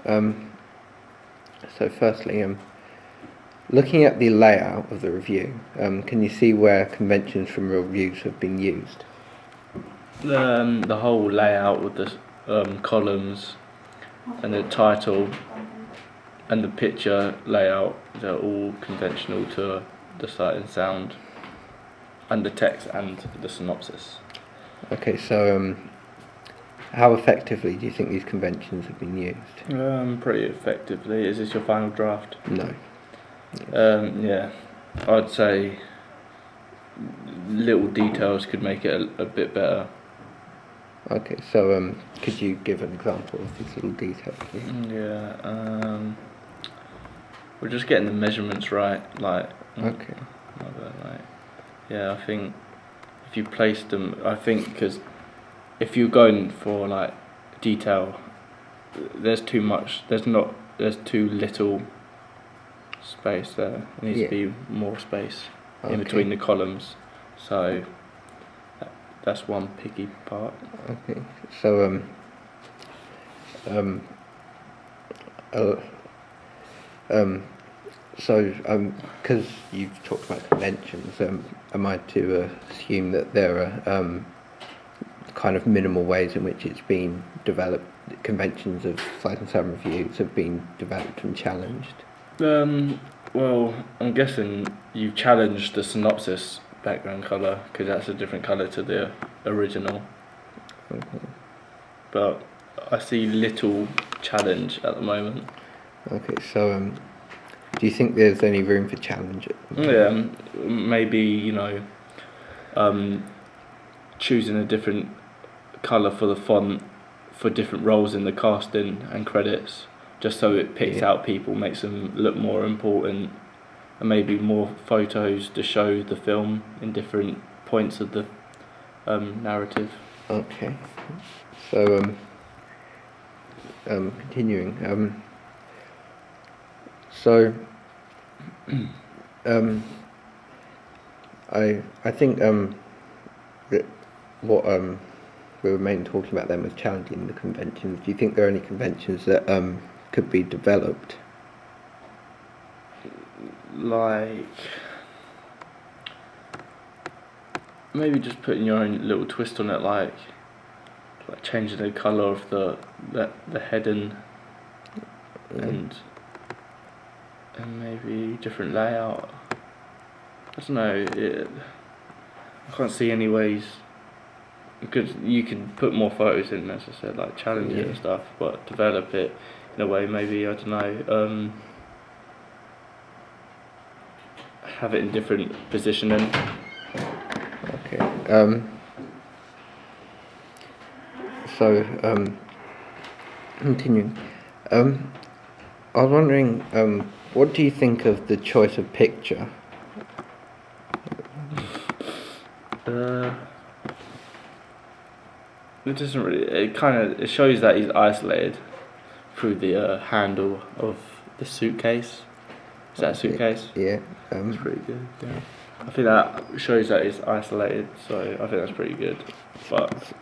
So firstly, looking at the layout of the review, can you see where conventions from reviews have been used? The whole layout with the columns and the title and the picture layout, they're all conventional to the Sight and Sound, and the text and the synopsis. Okay, so how effectively do you think these conventions have been used? Pretty effectively. Is this your final draft? No. Yeah, I'd say little details could make it a bit better. Okay, so could you give an example of these little details, please? Yeah, we're just getting the measurements right, like. Okay. Yeah, I think if you place them, because if you're going for like detail, there's too much. There's too little space there. There needs to be more space in between the columns. So that's one picky part. Okay, so because you've talked about conventions, am I to assume that there are kind of minimal ways in which it's been developed? Conventions of Sight and Sound reviews have been developed and challenged. Well, I'm guessing you've challenged the synopsis background colour because that's a different colour to the original. Okay. But I see little challenge at the moment. Okay, so do you think there's any room for challenge? Yeah, maybe choosing a different colour for the font for different roles in the casting and credits, just so it picks out people, makes them look more important, and maybe more photos to show the film in different points of the narrative. Okay, so continuing, so I think that what we were mainly talking about then was challenging the conventions. Do you think there are any conventions that could be developed? Like maybe just putting your own little twist on it, like changing the colour of the heading and maybe different layout. I don't know. I can't see any ways, because you can put more photos in, as I said, like challenge it and stuff, but develop it in a way. Maybe, I don't know. Have it in different positioning. Okay. So continuing. I was wondering, what do you think of the choice of picture? It doesn't really. It shows that he's isolated through the handle of the suitcase. Is that a suitcase? Yeah. That's pretty good. Yeah. I think that shows that he's isolated, so I think that's pretty good. But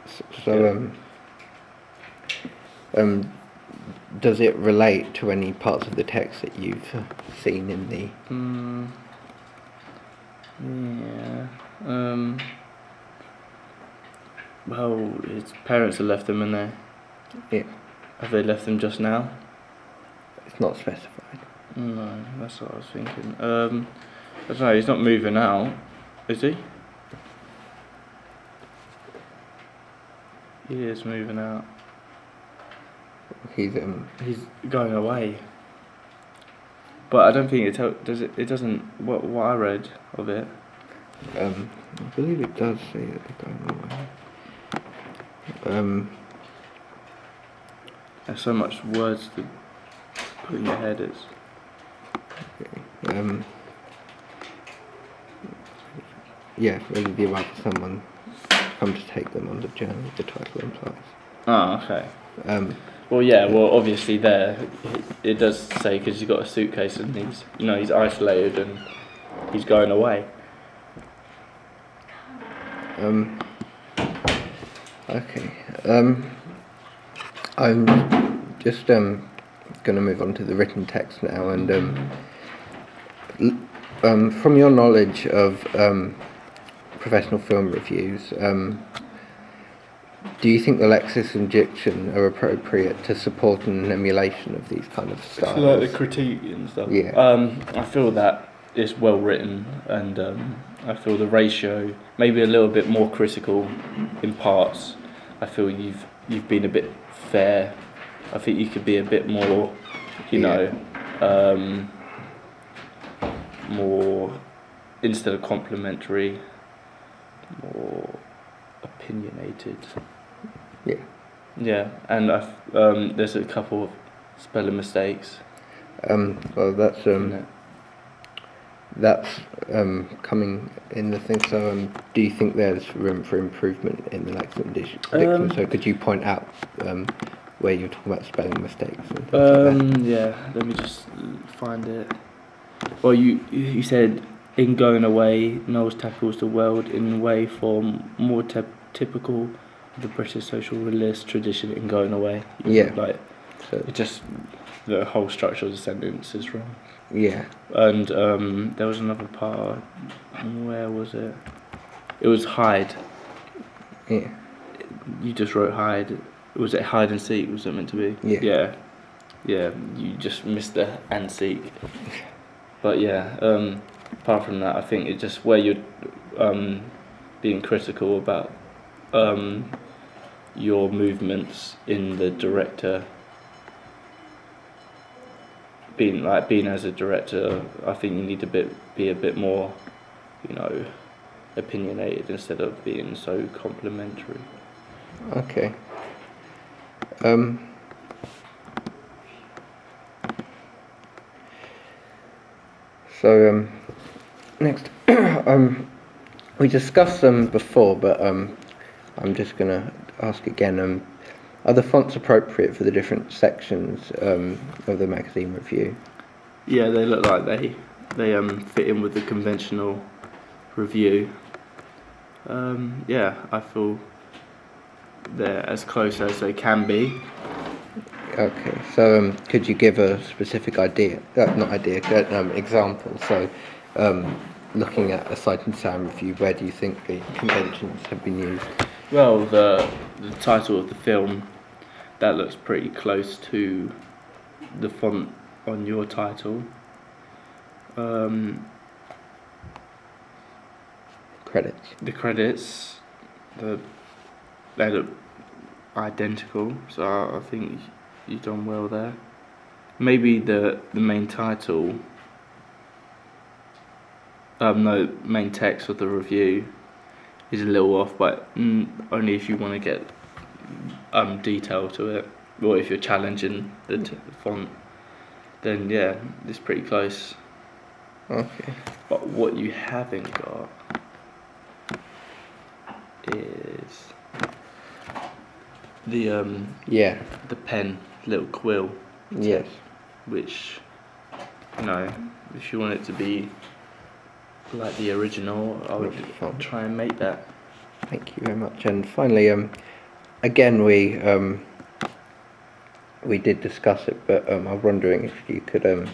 does it relate to any parts of the text that you've seen in the? Yeah. Well, his parents have left him in there. Yeah. Have they left him just now? It's not specified. No, that's what I was thinking. I don't know. He's not moving out, is he? He is moving out. He's going away. But I don't think it doesn't. What I read of it. I believe it does say that they're going away. There's so much words to put in your head. It's. Okay. Yeah, whether the arrival of someone come to take them on the journey, the title implies. Oh, okay. Well, yeah. Well, obviously, there it does say, because he's got a suitcase and he's isolated and he's going away. Okay. I'm just going to move on to the written text now, and from your knowledge of professional film reviews, do you think the Lexis and diction are appropriate to support an emulation of these kind of styles? So like the critique and stuff. Yeah. I feel that it's well written, and I feel the ratio maybe a little bit more critical in parts. I feel you've been a bit fair. I think you could be a bit more, you know, more, instead of complimentary, more opinionated. Yeah. Yeah, and there's a couple of spelling mistakes. Well, that's coming in the thing. So, do you think there's room for improvement in the Lexis and diction? So, could you point out where you're talking about spelling mistakes and things like that? Yeah, let me just find it. Well, you said in Going Away, Knowles tackles the world in a way form more typical of the British social realist tradition in Going Away. Yeah. Like, So, it just, the whole structure of the sentence is wrong. yeah. And there was another part. Where was it? It was hide. Yeah. You just wrote hide. Was it hide and seek? Was it meant to be? Yeah. Yeah. You just missed the and seek. But yeah. Apart from that, I think it's just where you're being critical about your movements in the director. Being as a director, I think you need to be a bit more, you know, opinionated instead of being so complimentary. Okay. So next, we discussed them before, but I'm just gonna ask again. Are the fonts appropriate for the different sections of the magazine review? Yeah, they look like they fit in with the conventional review. Yeah, I feel they're as close as they can be. Okay, so could you give a specific example? So, looking at a Sight and Sound review, where do you think the conventions have been used? Well, the title of the film, that looks pretty close to the font on your title. Credits. The credits, they look identical, so I think you've done well there. Maybe the main title, main text of the review is a little off, but only if you want to get detail to it, or if you're challenging the font, then yeah, it's pretty close. Okay. But what you haven't got is the pen, little quill. Yes. Which, you know, if you want it to be like the original, I would try and make that. Thank you very much. And finally, again, we did discuss it, but I was wondering if you could.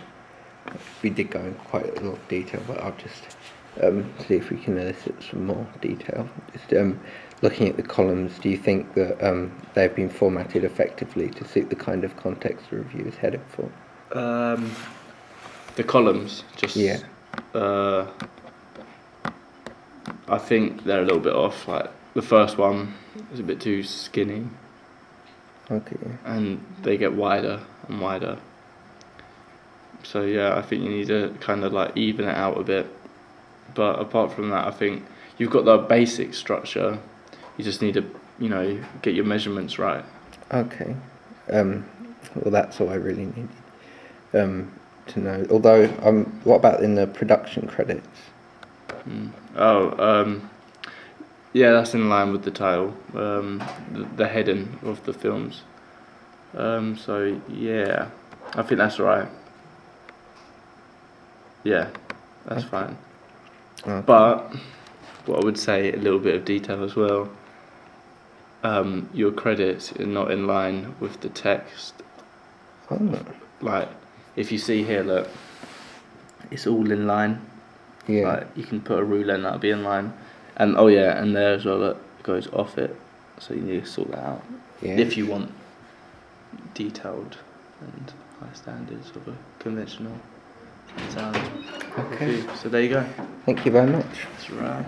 We did go in quite a lot of detail, but I'll just see if we can elicit some more detail. Just looking at the columns, do you think that they've been formatted effectively to suit the kind of context the review is headed for? The columns, just yeah. I think they're a little bit off. Like the first one is a bit too skinny. Okay. And they get wider and wider. So yeah, I think you need to kind of like even it out a bit. But apart from that, I think you've got the basic structure. You just need to, you know, get your measurements right. Okay. Well, that's all I really needed to know. Although, what about in the production credits? Yeah, that's in line with the title, the heading of the films. So yeah, I think that's right. Yeah, that's fine. Okay. But what I would say, a little bit of detail as well. Your credits are not in line with the text Oh, Like, if you see here, look, it's all in line. yeah. Like, you can put a ruler and that'll be in line. And oh yeah, and there as well, look, it goes off it. So you need to sort that out. Yeah. If you want detailed and high standards of a conventional sound Okay. review. So there you go. Thank you very much. That's right.